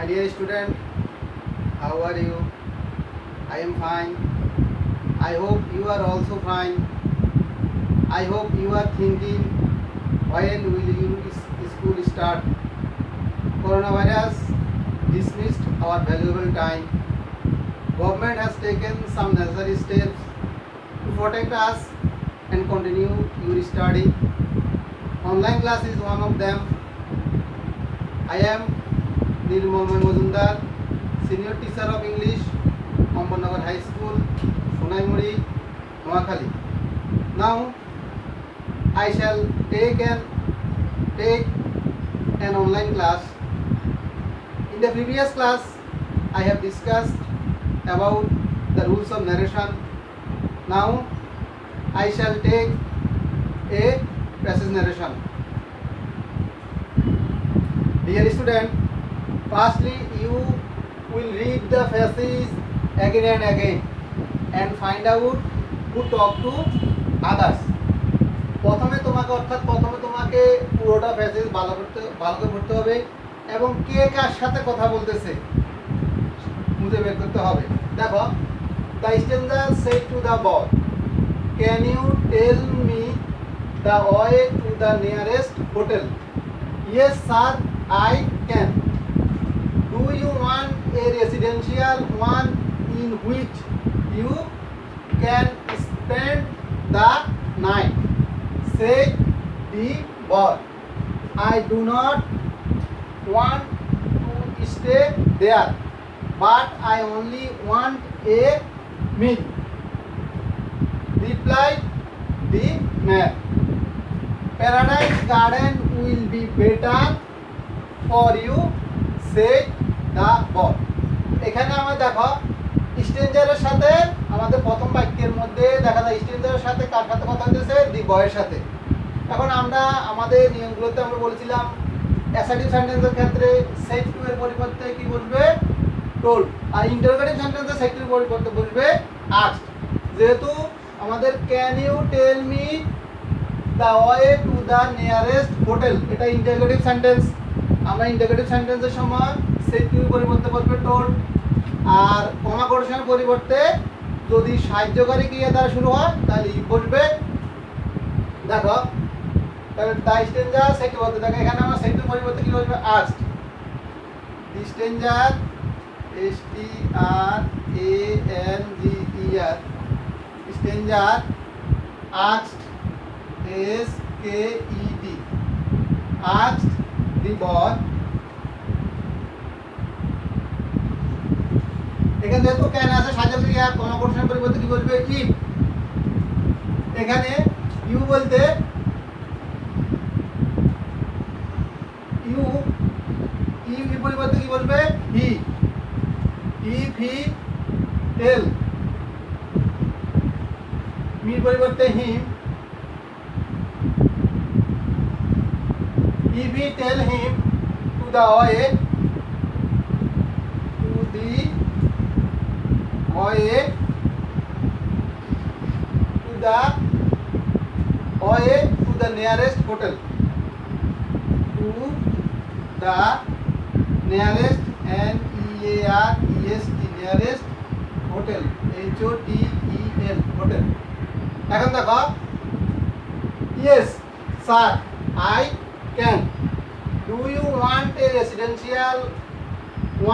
dear student, how are you? I am fine. I hope you are also fine. I hope you are thinking, when will school start? Coronavirus dismissed our valuable time. Government has taken some necessary steps to protect us and continue your study. Online class is one of them. I am Nirmoman Mazumdar, Senior Teacher of English, Ambanagar High School, Sonaimuri, Noakhali. Now I shall take an online class. In the previous class, I have discussed about the rules of narration. Now I shall take a passage narration. Dear student, firstly you will read the passage again and again and find out who talk to others. প্রথমে তোমাকে পুরোটা passage ভালো করে পড়তে হবে এবং কে কার সাথে কথা বলতেছে খুঁজে বের করতে হবে। দেখো, the stranger said to the boy, can you tell me the way to the nearest hotel? Yes sir, I can. Do you want a residential one in which you can spend the night? Said the boy, I do not want to stay there, but I only want a meal. Replied the man. Paradise Garden will be better for you, said the boy. এখানে আমরা দেখো স্ট্রেঞ্জারের সাথে আমাদের প্রথম বাক্যের মধ্যে দেখা যায় স্ট্রেঞ্জারের সাথে কার সাথে কথা হচ্ছে, দি বয়ের সাথে। এখন আমরা আমাদের নিয়মগুলোতে আমরা বলেছিলাম অ্যাসার্টিভ সেন্টেন্সের ক্ষেত্রে সেড টু এর পরিবর্তে কি বলবে, টোল্ড, আর ইন্টারোগেটিভ সেন্টেন্সে সেড টু এর পরিবর্তে বলবে আস্কড। যেহেতু আমাদের can you tell me the way to the nearest hotel, এটা ইন্টারোগেটিভ সেন্টেন্স, আমরা ইন্টারোগেটিভ সেন্টেন্সের সময় সেড টু এর পরিবর্তে বলবে টোল্ড। আর কমা কোটেশনের পরিবর্তে যদি সাহায্যকারী ক্রিয়া দ্বারা শুরু হয় তাহলে বলবে। দেখো তাহলে দ্য স্ট্রেঞ্জার সেট বলতে দেখো এখানে আমরা সেট পরিবর্তে কি বলবে, asked. The stranger STRANGER stranger asked SKED asked the boy। এখানে যেহেতু ক্যান আছে সাহায্যকারী ক্রিয়া কমা কোটেশনের পরিবর্তে কি বলবে, ইফ। এখানে ইউ বলতে ইউ এর পরিবর্তে কি বলবে, হি। ইফ হি টেল, মির পরিবর্তে হিম। If we tell him to the way to the nearest hotel, to the nearest NEAREST nearest hotel HOTEL hotel। এখন দেখো, yes sir I can. Do you want a residential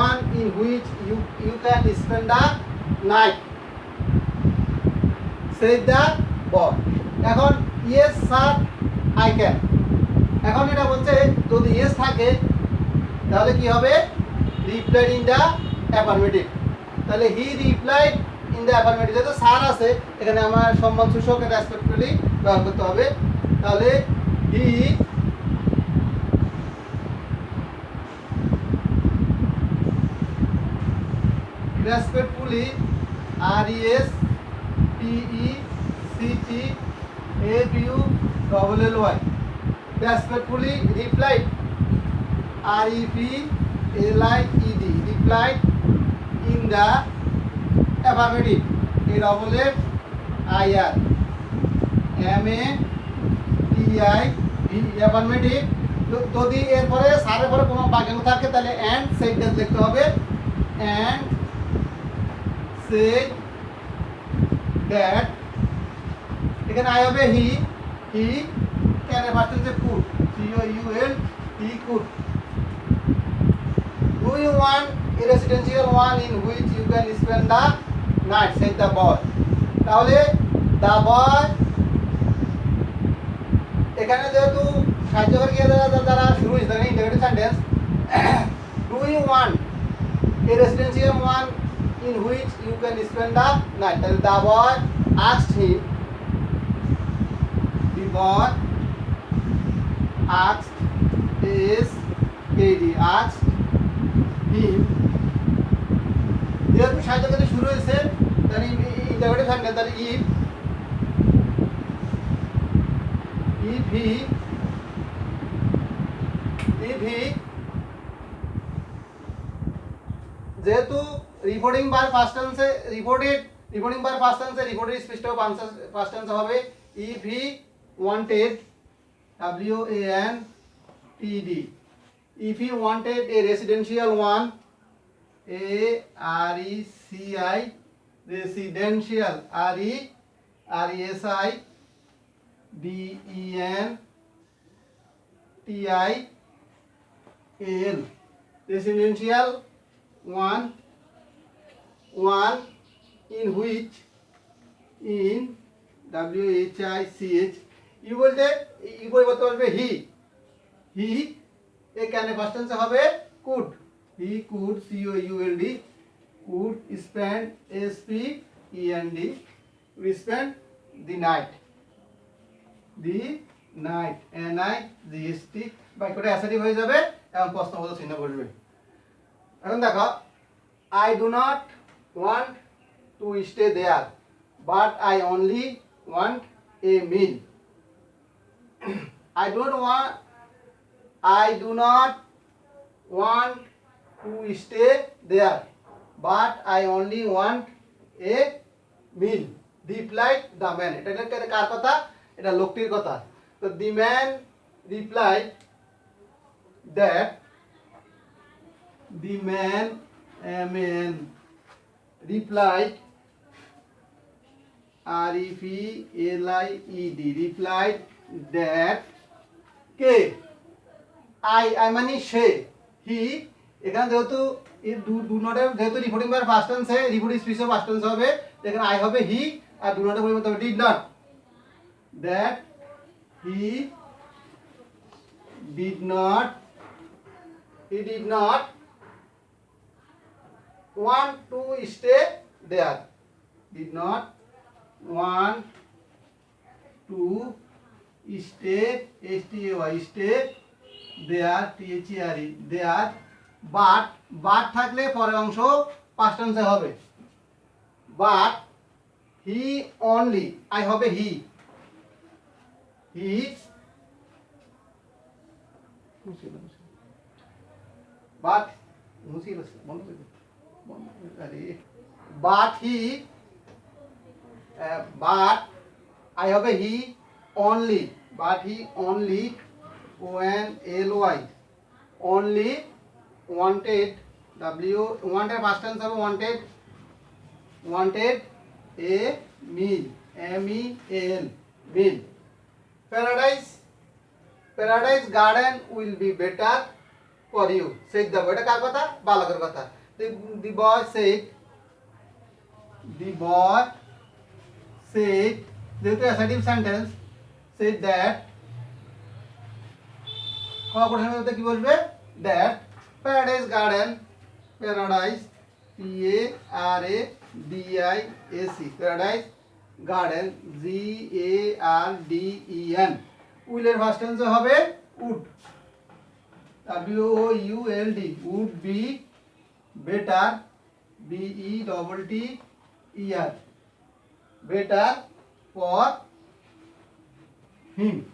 one in which you can spend the night? Said the boy. এখন yes sir I can, এখন এটা বলছে যদি yes থাকে তাহলে কি হবে, replied in the affirmative। তাহলে he replied in the affirmative, যেহেতু স্যার আছে এখানে আমার সম্মান সূচক রেসপেক্টফুলি ব্যবহার করতে হবে। তাহলে he respectfully RESPECTFULLY respectfully replied REPLIED replied in the affirmative AFFIRMATIV affirmative যদি এরপরে সারের পরে কোনো বাক্যাংশ থাকে তাহলে অ্যান্ড সেন্টেন্স লিখতে হবে অ্যান্ড said that এখানে আই হবে হি ক্যান এর ফার্স্ট টেন্সে could COUL he could do you want a residential one in which you can spend the night said the boy তাহলে the boy এখানে যেহেতু সাহায্যকারী ক্রিয়া দ্বারা শুরু হয়েছে তাহলে interrogative sentence do you want a residential one in which you can spend the night তাহলে the boy asked him the boy asked asked him যেহেতু সাহায্যকারী শুরু হয়েছে তাহলে ইন্টারোগেটিভ সেন্টেন্স তাহলে if he যেহেতু রিপোর্টিং বার ফার্স্ট টেন্সে রিপোর্টিং বার first টেন্সে রিপোর্টেড স্পিচটাও ফার্স্ট টেন্সে হবে if he wanted WANTED if he wanted a residential one RECI residential RESI DENTIAL residential one in which in WHICH ই বলতে ই পরিবর্তে বলবে হি এ ক্যানে ফার্স্ট টেন্সে হবে could he could COULD could spend SPEND spend the night NIGST বাক্যটা assertive হয়ে যাবে এবং প্রশ্নবোধক চিহ্ন বসবে এখন দেখো I do not want to stay there but I only want a meal I do not want to stay there but I only want a meal replied the man এটা কার কথা এটা লোকটির কথা তো the man replied that the man replied REPLIED replied that K I মানে সে হি এখানে যেহেতু এই ডু নটের যেহেতু রিপোর্টিং বার ফার্স্ট টেন্সে রিপোর্টিং স্পিচও ফার্স্ট টেন্স হবে এখানে আই হবে হি আর ডু নটের পরিবর্তে হবে did not that he did not want to stay there did not want to stay stay there there but থাকলে পরের অংশ পাস্ট টেন্সে হবে but he only I হবে he but I হবে he only but he only ONLY only wanted wanted past tense হবে wanted a meal MEAL meal paradise garden will be better for you said the এটা কার কথা বালকের কথা the boy said যেহেতু assertive sentence said that কর্পোরেশনের মধ্যে কি বলবে that paradise garden paradise paradise garden GARDEN উইলের ফার্স্ট টেন্সে হবে would WOULD would be better BETTER better for him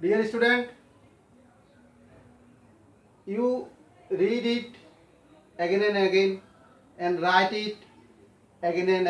Dear student, you read it again and again and write it again and